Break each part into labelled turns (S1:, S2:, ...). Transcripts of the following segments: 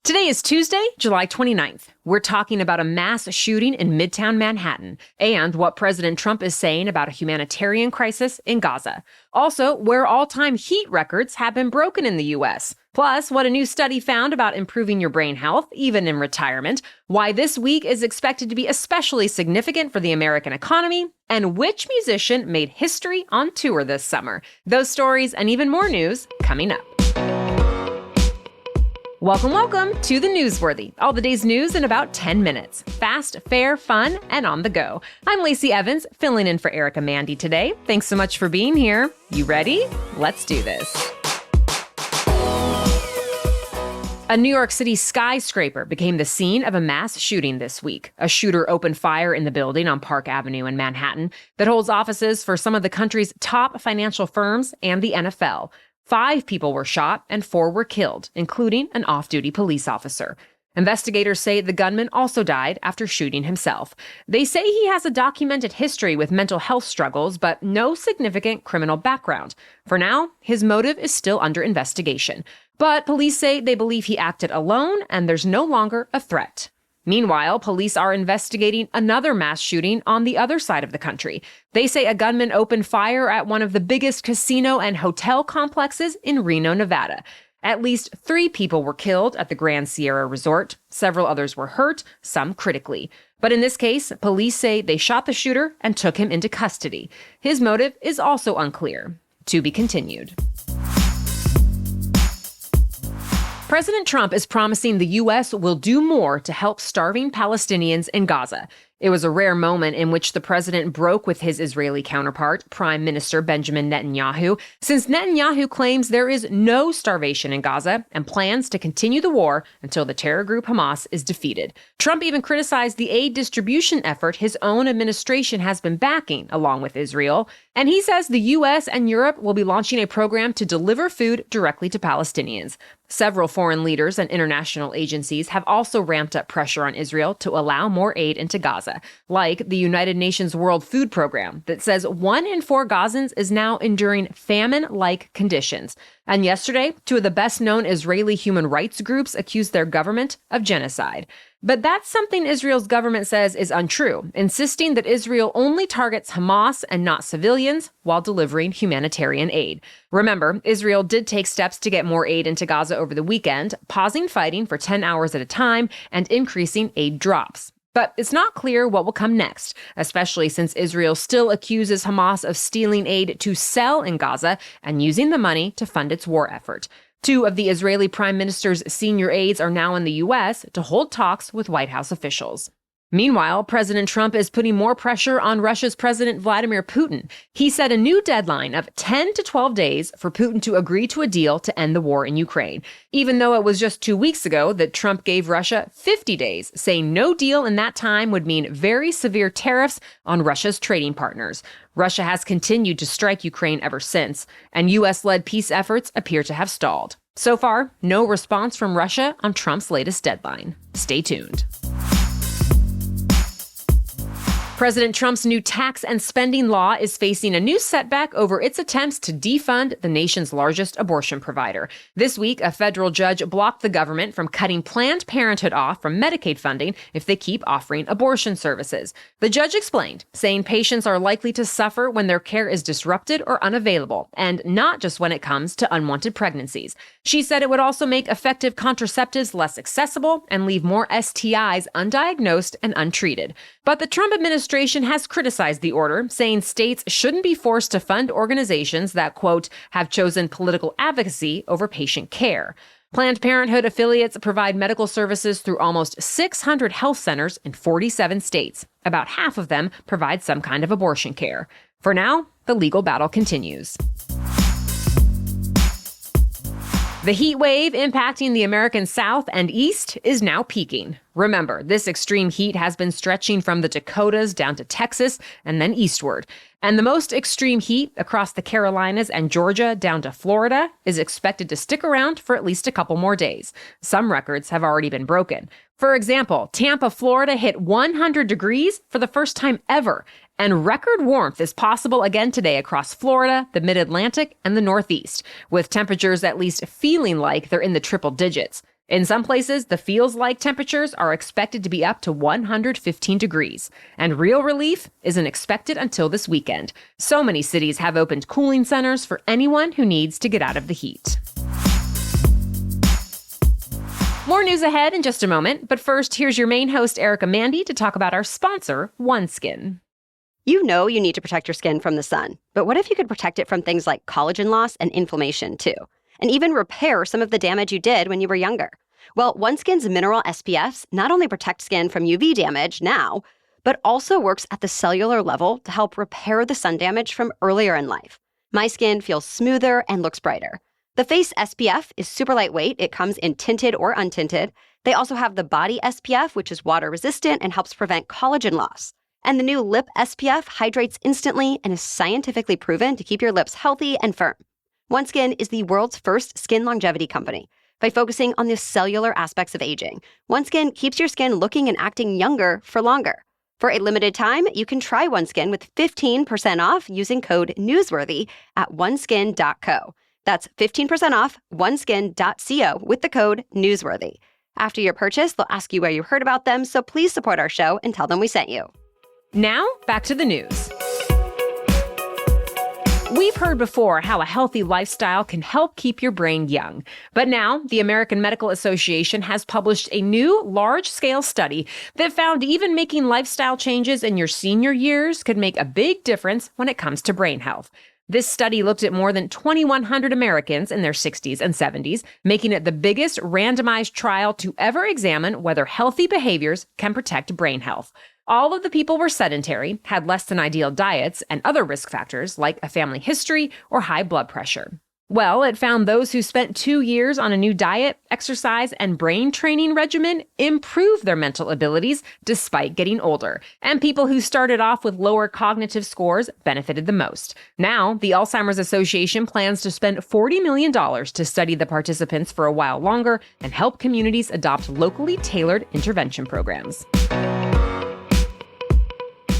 S1: Today is Tuesday, July 29th. We're talking about a mass shooting in Midtown Manhattan and what President Trump is saying about a humanitarian crisis in Gaza. Also, where all-time heat records have been broken in the U.S. Plus, what a new study found about improving your brain health, even in retirement, why this week is expected to be especially significant for the American economy, and which musician made history on tour this summer. Those stories and even more news coming up. Welcome to The Newsworthy. All the day's news in about 10 minutes. Fast, fair, fun, and on the go. I'm Lacey Evans, filling in for Erica Mandy today. Thanks so much for being here. You ready? Let's do this. A New York City skyscraper became the scene of a mass shooting this week. A shooter opened fire in the building on Park Avenue in Manhattan that holds offices for some of the country's top financial firms and the NFL. 5 people were shot and 4 were killed, including an off-duty police officer. Investigators say the gunman also died after shooting himself. They say he has a documented history with mental health struggles, but no significant criminal background. For now, his motive is still under investigation. But police say they believe he acted alone and there's no longer a threat. Meanwhile, police are investigating another mass shooting on the other side of the country. They say a gunman opened fire at one of the biggest casino and hotel complexes in Reno, Nevada. At least 3 people were killed at the Grand Sierra Resort. Several others were hurt, some critically. But in this case, police say they shot the shooter and took him into custody. His motive is also unclear. To be continued. President Trump is promising the U.S. will do more to help starving Palestinians in Gaza. It was a rare moment in which the president broke with his Israeli counterpart, Prime Minister Benjamin Netanyahu, since Netanyahu claims there is no starvation in Gaza and plans to continue the war until the terror group Hamas is defeated. Trump even criticized the aid distribution effort his own administration has been backing, along with Israel, and he says the U.S. and Europe will be launching a program to deliver food directly to Palestinians. Several foreign leaders and international agencies have also ramped up pressure on Israel to allow more aid into Gaza, like the United Nations World Food Program that says 1 in 4 Gazans is now enduring famine-like conditions. And yesterday, 2 of the best-known Israeli human rights groups accused their government of genocide. But that's something Israel's government says is untrue, insisting that Israel only targets Hamas and not civilians while delivering humanitarian aid. Remember, Israel did take steps to get more aid into Gaza over the weekend, pausing fighting for 10 hours at a time and increasing aid drops. But it's not clear what will come next, especially since Israel still accuses Hamas of stealing aid to sell in Gaza and using the money to fund its war effort. 2 of the Israeli prime minister's senior aides are now in the U.S. to hold talks with White House officials. Meanwhile, President Trump is putting more pressure on Russia's President Vladimir Putin. He set a new deadline of 10 to 12 days for Putin to agree to a deal to end the war in Ukraine, even though it was just 2 weeks ago that Trump gave Russia 50 days, saying no deal in that time would mean very severe tariffs on Russia's trading partners. Russia has continued to strike Ukraine ever since, and U.S.-led peace efforts appear to have stalled. So far, no response from Russia on Trump's latest deadline. Stay tuned. President Trump's new tax and spending law is facing a new setback over its attempts to defund the nation's largest abortion provider. This week, a federal judge blocked the government from cutting Planned Parenthood off from Medicaid funding if they keep offering abortion services. The judge explained, saying patients are likely to suffer when their care is disrupted or unavailable, and not just when it comes to unwanted pregnancies. She said it would also make effective contraceptives less accessible and leave more STIs undiagnosed and untreated. But the Trump administration has criticized the order, saying states shouldn't be forced to fund organizations that, quote, have chosen political advocacy over patient care. Planned Parenthood affiliates provide medical services through almost 600 health centers in 47 states. About half of them provide some kind of abortion care. For now, the legal battle continues. The heat wave impacting the American South and East is now peaking. Remember, this extreme heat has been stretching from the Dakotas down to Texas and then eastward. And the most extreme heat across the Carolinas and Georgia down to Florida is expected to stick around for at least a couple more days. Some records have already been broken. For example, Tampa, Florida hit 100 degrees for the first time ever. And record warmth is possible again today across Florida, the Mid-Atlantic, and the Northeast, with temperatures at least feeling like they're in the triple digits. In some places, the feels-like temperatures are expected to be up to 115 degrees, and real relief isn't expected until this weekend. So many cities have opened cooling centers for anyone who needs to get out of the heat. More news ahead in just a moment, but first, here's your main host, Erica Mandy, to talk about our sponsor, OneSkin.
S2: You know you need to protect your skin from the sun, but what if you could protect it from things like collagen loss and inflammation too? And even repair some of the damage you did when you were younger. Well, OneSkin's mineral SPFs not only protect skin from UV damage now, but also works at the cellular level to help repair the sun damage from earlier in life. My skin feels smoother and looks brighter. The face SPF is super lightweight. It comes in tinted or untinted. They also have the body SPF, which is water resistant and helps prevent collagen loss. And the new lip SPF hydrates instantly and is scientifically proven to keep your lips healthy and firm. OneSkin is the world's first skin longevity company. By focusing on the cellular aspects of aging, OneSkin keeps your skin looking and acting younger for longer. For a limited time, you can try OneSkin with 15% off using code NEWSWORTHY at oneskin.co. That's 15% off oneskin.co with the code NEWSWORTHY. After your purchase, they'll ask you where you heard about them, so please support our show and tell them we sent you.
S1: Now, back to the news. We've heard before how a healthy lifestyle can help keep your brain young. But now, the American Medical Association has published a new large-scale study that found even making lifestyle changes in your senior years could make a big difference when it comes to brain health. This study looked at more than 2,100 Americans in their 60s and 70s, making it the biggest randomized trial to ever examine whether healthy behaviors can protect brain health. All of the people were sedentary, had less than ideal diets, and other risk factors like a family history or high blood pressure. Well, it found those who spent 2 years on a new diet, exercise, and brain training regimen improved their mental abilities despite getting older. And people who started off with lower cognitive scores benefited the most. Now, the Alzheimer's Association plans to spend $40 million to study the participants for a while longer and help communities adopt locally tailored intervention programs.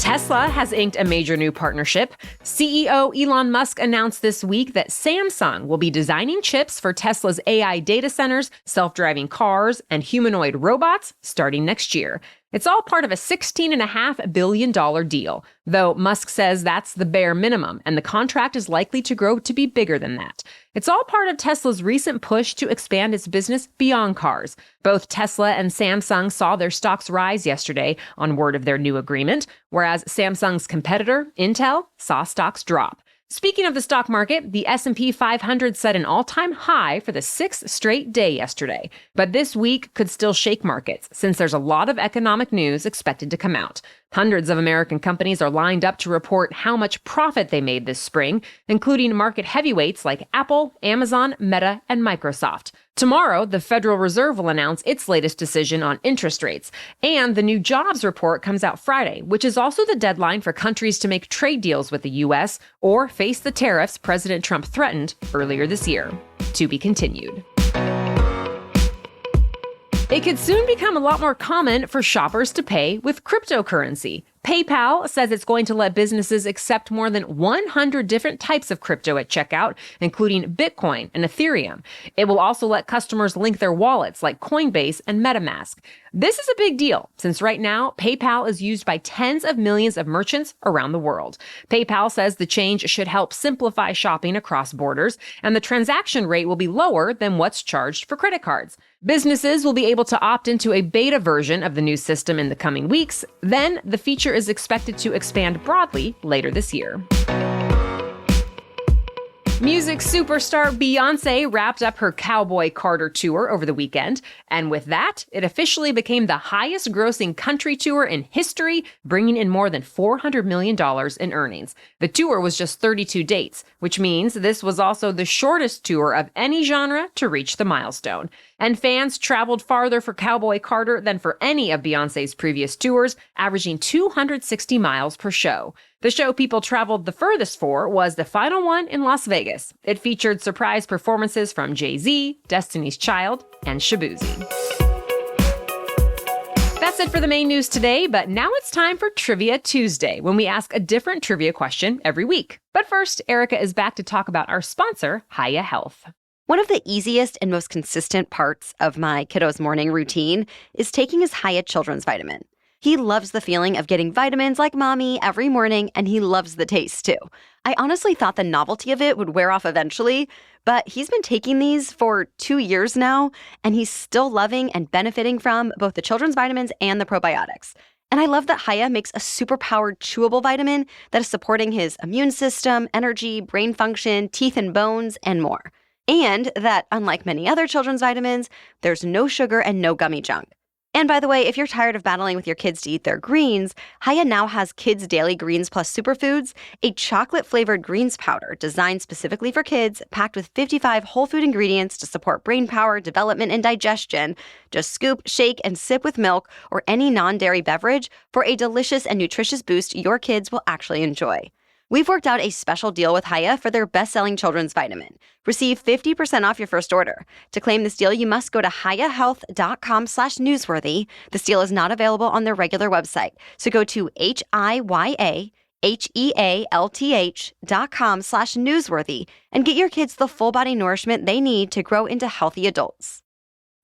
S1: Tesla has inked a major new partnership. CEO Elon Musk announced this week that Samsung will be designing chips for Tesla's AI data centers, self-driving cars, and humanoid robots starting next year. It's all part of a $16.5 billion deal, though Musk says that's the bare minimum, and the contract is likely to grow to be bigger than that. It's all part of Tesla's recent push to expand its business beyond cars. Both Tesla and Samsung saw their stocks rise yesterday on word of their new agreement, whereas Samsung's competitor, Intel, saw stocks drop. Speaking of the stock market, the S&P 500 set an all-time high for the 6th straight day yesterday. But this week could still shake markets, since there's a lot of economic news expected to come out. Hundreds of American companies are lined up to report how much profit they made this spring, including market heavyweights like Apple, Amazon, Meta, and Microsoft. Tomorrow, the Federal Reserve will announce its latest decision on interest rates, and the new jobs report comes out Friday, which is also the deadline for countries to make trade deals with the U.S. or face the tariffs President Trump threatened earlier this year. To be continued. It could soon become a lot more common for shoppers to pay with cryptocurrency. PayPal says it's going to let businesses accept more than 100 different types of crypto at checkout, including Bitcoin and Ethereum. It will also let customers link their wallets like Coinbase and MetaMask. This is a big deal, since right now, PayPal is used by tens of millions of merchants around the world. PayPal says the change should help simplify shopping across borders, and the transaction rate will be lower than what's charged for credit cards. Businesses will be able to opt into a beta version of the new system in the coming weeks. Then, the feature is expected to expand broadly later this year. Music superstar Beyonce wrapped up her Cowboy Carter tour over the weekend, and with that, it officially became the highest-grossing country tour in history, bringing in more than $400 million in earnings. The tour was just 32 dates, which means this was also the shortest tour of any genre to reach the milestone. And fans traveled farther for Cowboy Carter than for any of Beyonce's previous tours, averaging 260 miles per show. The show people traveled the furthest for was the final one in Las Vegas. It featured surprise performances from Jay-Z, Destiny's Child, and Shaboozey. That's it for the main news today, but now it's time for Trivia Tuesday, when we ask a different trivia question every week. But first, Erica is back to talk about our sponsor, Hiya Health.
S2: One of the easiest and most consistent parts of my kiddo's morning routine is taking his Hiya Children's Vitamin. He loves the feeling of getting vitamins like mommy every morning, and he loves the taste too. I honestly thought the novelty of it would wear off eventually, but he's been taking these for 2 years now, and he's still loving and benefiting from both the children's vitamins and the probiotics. And I love that Hiya makes a super-powered chewable vitamin that is supporting his immune system, energy, brain function, teeth and bones, and more. And that, unlike many other children's vitamins, there's no sugar and no gummy junk. And by the way, if you're tired of battling with your kids to eat their greens, Hiya now has Kids Daily Greens Plus Superfoods, a chocolate-flavored greens powder designed specifically for kids, packed with 55 whole food ingredients to support brain power, development, and digestion. Just scoop, shake, and sip with milk or any non-dairy beverage for a delicious and nutritious boost your kids will actually enjoy. We've worked out a special deal with Hiya for their best-selling children's vitamin. Receive 50% off your first order. To claim this deal, you must go to hiyahealth.com/newsworthy. This deal is not available on their regular website. So go to hiyahealth.com/newsworthy and get your kids the full body nourishment they need to grow into healthy adults.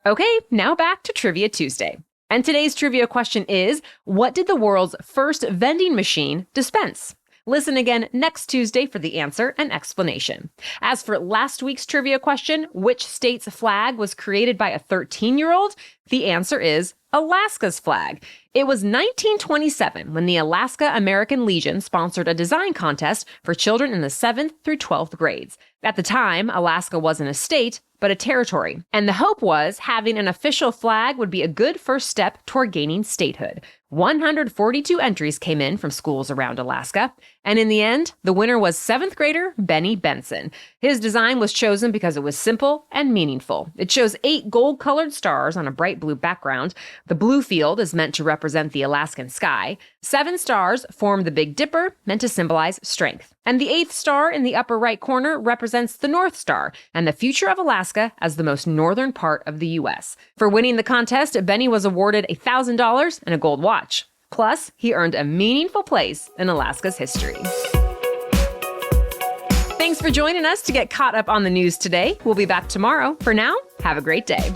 S1: Okay, now back to Trivia Tuesday. And today's trivia question is, what did the world's first vending machine dispense? Listen again next Tuesday for the answer and explanation. As for last week's trivia question, which state's flag was created by a 13-year-old? The answer is Alaska's flag. It was 1927 when the Alaska American Legion sponsored a design contest for children in the 7th through 12th grades. At the time, Alaska wasn't a state, but a territory. And the hope was having an official flag would be a good first step toward gaining statehood. 142 entries came in from schools around Alaska. And in the end, the winner was 7th grader Benny Benson. His design was chosen because it was simple and meaningful. It shows 8 gold-colored stars on a bright blue background. The blue field is meant to represent the Alaskan sky. 7 stars form the Big Dipper, meant to symbolize strength. And the 8th star in the upper right corner represents the North Star and the future of Alaska as the most northern part of the U.S. For winning the contest, Benny was awarded $1,000 and a gold watch. Plus, he earned a meaningful place in Alaska's history. Thanks for joining us to get caught up on the news today. We'll be back tomorrow. For now, have a great day.